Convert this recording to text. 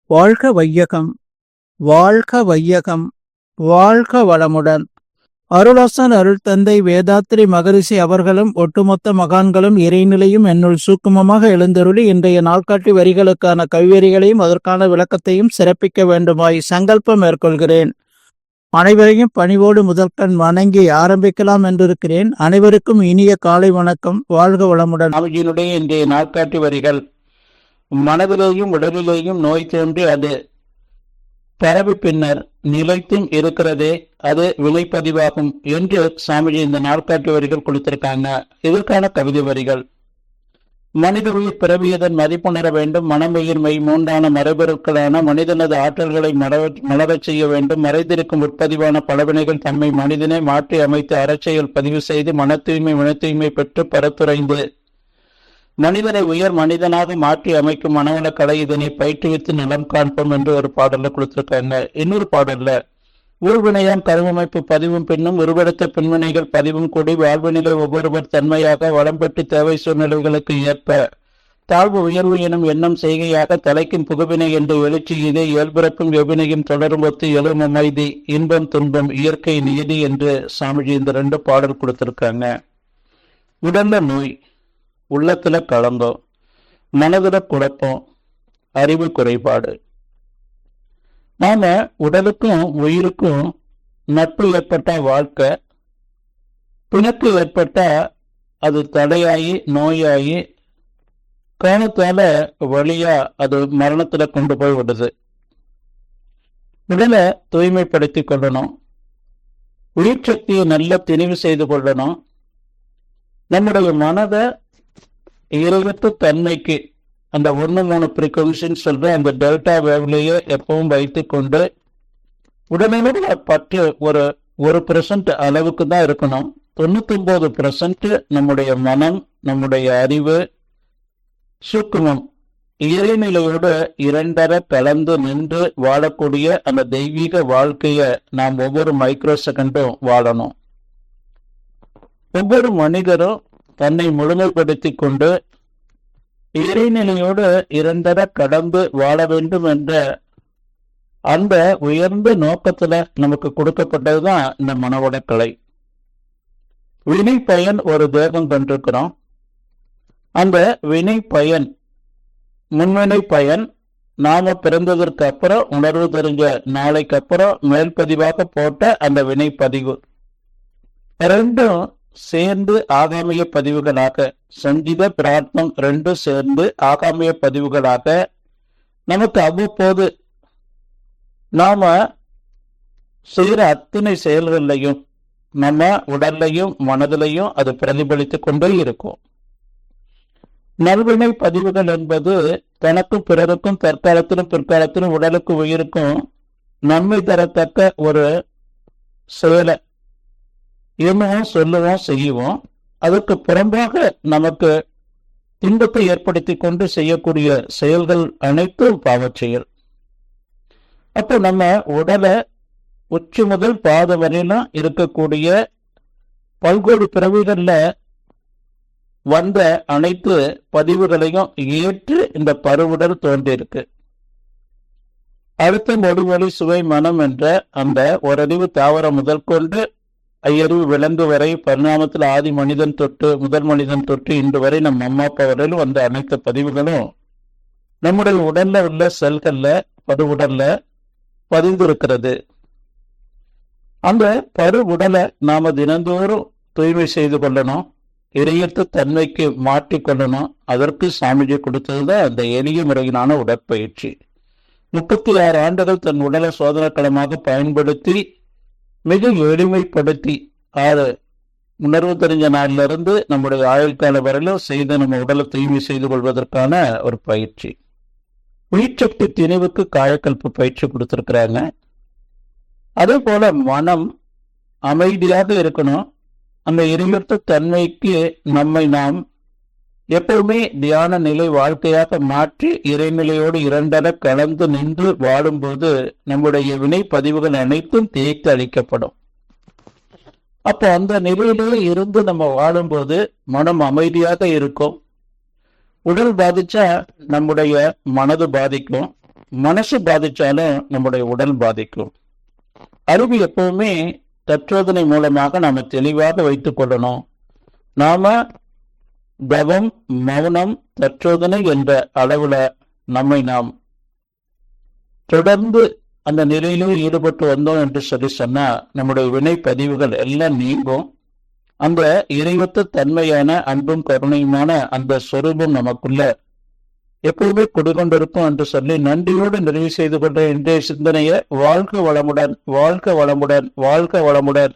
வாழ்க வையகம், வாழ்க வையகம், வாழ்க வளமுடன். அருளாசன் அருள் தந்தை வேதாத்ரி மகரிஷி அவர்களும் ஒட்டுமொத்த மகான்களும் இறைநிலையும் என்னுள் சூக்குமமாக எழுந்தருளி இன்றைய நாள்காட்டி வரிகளுக்கான கவிவரிகளையும் அதற்கான விளக்கத்தையும் சிறப்பிக்க வேண்டுமாய் சங்கல்பம் மேற்கொள்கிறேன். அனைவரையும் பணிவோடு முதற்கண் வணங்கி ஆரம்பிக்கலாம் என்றிருக்கிறேன். அனைவருக்கும் இனிய காலை வணக்கம். வாழ்க வளமுடன். அவர்களுடைய இன்றைய நாட்காட்டி வரிகள்: மனதிலேயும் உடலிலேயும் நோய் தோன்றி அது பரவி பின்னர் நிலைத்தும் இருக்கிறதே அது விளைப்பதிவாகும் என்று சாமிஜி இந்த நாட்காட்டி வரிகள் கொடுத்திருக்காங்க. இதற்கான கவிதை வரிகள்: மனித உயிர் பிறவியதன் மதிப்புணர வேண்டும். மனமுயிர் மெய் மூன்றான மரபொருட்களான மனிதனது ஆற்றல்களை மலரச் செய்ய வேண்டும். மறைந்திருக்கும் உட்பதிவான பலவினைகள் தம்மை மனிதனை மாற்றி அமைத்து அறச்செயல் பதிவு செய்து மன தூய்மை மன தூய்மை பெற்று பரத்துரைந்து மனிதனை உயர் மனிதனாக மாற்றி அமைக்கும் மனவள கலை இதனை பயிற்றுவித்து நலம் காண்போம் என்று ஒரு பாடல்ல கொடுத்திருக்காங்க. இன்னொரு பாடல்ல உருவினையாம் கருவமைப்பு பதிவும் பின்னும் உருவெடுத்த பின்வினைகள் பதிவும் கூடி வாழ்வினிலை ஒவ்வொருவர் தன்மையாக வளம் பெற்று தேவை சூழ்நிலைகளுக்கு ஏற்ப தாழ்வு உயர்வு எனும் எண்ணம் செய்கையாக தலைக்கும் புகுவினை என்று எழுச்சி இதை இயல்பிறப்பும் எவ்வினையும் தொடரும் ஒத்து எழும் அமைதி இன்பம் துன்பம் இயற்கை நீதி என்று சாமிஜி இந்த 2 பாடல் கொடுத்திருக்காங்க. உடல்ல நோய், உள்ளத்துல களங்கம், மனதுல குழப்பம், அறிவு குறைபாடு. நாம உடலுக்கும் உயிருக்கும் நட்பு ஏற்பட்ட வாழ்க்கை, பிணக்கு ஏற்பட்ட அது தடையாகி நோயாகி காரணத்தால வழியா அது மரணத்துல கொண்டு போய் விடுது. உடலை தூய்மைப்படுத்தி கொள்ளணும், உயிர் சக்தியை நல்ல திணிவு செய்து கொள்ளணும். நம்முடைய மனதை இருபத்து தன்மைக்கு அந்த 1-3 ப்ரிகாஷன் சொல்ற அந்த டெல்டா வேவ்லேயே எப்பவும் வைத்து கொண்டு உடனே பற்று ஒரு 1% அளவுக்கு தான் இருக்கணும். 99% நம்முடைய மனம், நம்முடைய அறிவு, சூக்குமம் இறைநிலையோடு 2 கலந்து நின்று வாழக்கூடிய அந்த தெய்வீக வாழ்க்கைய நாம் ஒவ்வொரு மைக்ரோ செகண்டும் வாழணும். ஒவ்வொரு மனிதரும் தன்னை முழுமைப்படுத்தி கொண்டு இறைநிலையோடு 2 கடந்து வாழ வேண்டும் என்ற அந்த உயர்ந்த நோக்கத்துல நமக்கு கொடுக்கப்பட்டதுதான் இந்த மனவள கலை. வினை பயன் ஒரு தேகம் கொண்டிருக்கிறோம். அந்த வினை பயன், முன்வினை பயன் நாம பிறந்ததற்கு அப்புறம் உணர்வு தெரிஞ்ச நாளைக்கு அப்புறம் மேல்பதிவாக போட்ட அந்த வினை பதிவு 2 சேர்ந்து ஆகாமிய பதிவுகளாக, சஞ்சித பிரார்த்தம் 2 சேர்ந்து ஆகாமிய பதிவுகளாக நமக்கு அவ்வப்போது நாம செய்கிற அத்தனை செயல்களையும் நம்ம உடல்லையும் மனதிலையும் அது பிரதிபலித்துக் கொண்டே இருக்கும். நல்வினை பதிவுகள் என்பது தனக்கும் பிறருக்கும் தற்காலத்திலும் பிற்காலத்திலும் உடலுக்கு உயிருக்கும் நன்மை தரத்தக்க ஒரு செயலை எண்ணுவோம், சொல்லுவோம், செய்வோம். அதற்கு புறம்பாக நமக்கு இன்பத்தை ஏற்படுத்தி கொண்டு செய்யக்கூடிய செயல்கள் அனைத்தும் பாவச் செயல். அப்போ நம்ம உடலை உச்சி முதல் பாதம் வரையிலும் இருக்கக்கூடிய பல்கோடி பிறவிகள்ல வந்த அனைத்து பதிவுகளையும் ஏற்று இந்த பருவுடல் தோன்றியிருக்கு. அடுத்த மொழிவழி சுவை மனம் என்ற அந்த ஓரறிவு தாவரம் முதல் கொண்டு ஐயறிவு விலங்கு வரை பரிணாமத்தில் ஆதி மனிதன் தொட்டு முதல் மனிதன் தொட்டு இன்று வரை நம்ம அம்மா அப்பா வரையிலும் வந்த அனைத்து பதிவுகளும் நம்முடைய உடல்ல உள்ள செல்கள்ல பருவுடல்ல பதிந்திருக்கிறது. அந்த பருவுடலை நாம தினந்தோறும் தூய்மை செய்து கொள்ளணும், இறையற்ற தன்மைக்கு மாற்றிக்கொள்ளணும். அதற்கு சாமிஜி கொடுத்ததுதான் அந்த எளிய முறையிலான உடற்பயிற்சி. 36 ஆண்டுகள் தன் உடலை சோதனை களமாக பயன்படுத்தி மிக எளிமைப்படுத்தி 6 உணர்வு தெரிஞ்ச நாளிலிருந்து நம்முடைய ஆயுள் கால வரையிலும் செய்து நம்ம உடலை தூய்மை செய்து கொள்வதற்கான ஒரு பயிற்சி. உயிர்சக்தி திணிவுக்கு காயக்கல்ப பயிற்சி கொடுத்திருக்கிறாங்க. அதே போல மனம் அமைதியாக இருக்கணும். அந்த இறையற்ற தன்மைக்கு நம்மை நாம் எப்பவுமே தியான நிலை வாழ்க்கையாக மாற்றி இறைநிலையோடு 2 கலந்து நின்று வாழும்போது நம்முடைய வினை பதிவுகள் அனைத்தும் தேய்த்து அளிக்கப்படும். அப்போ அந்த நிலையிலே இருந்து நம்ம வாழும்போது மனம் அமைதியாக இருக்கும். உடல் பாதிச்சா நம்முடைய மனது பாதிக்கும், மனசு பாதிச்சாலும் நம்முடைய உடல் பாதிக்கும். அறிவு எப்பவுமே தற்சோதனை மூலமாக நாம தெளிவாக வைத்துக் கொள்ளணும். நாம தவம், மௌனம், தற்சோதனை என்ற அளவுல நம்மை நாம் தொடர்ந்து அந்த நிலையிலே ஈடுபட்டு வந்தோம் என்று சொன்னா நம்முடைய வினை பதிவுகள் எல்லாம் நீங்கும். அந்த இறைவத்த தன்மையான அன்பும் கருணையுமான அந்த சொரூபம் நமக்குள்ள எப்பவுமே கொடுக்கொண்டிருக்கும் என்று சொல்லி நன்றியோடு நிறைவு செய்து கொண்ட இன்றைய சிந்தனையை வாழ்க வளமுடன், வாழ்க வளமுடன், வாழ்க வளமுடன்.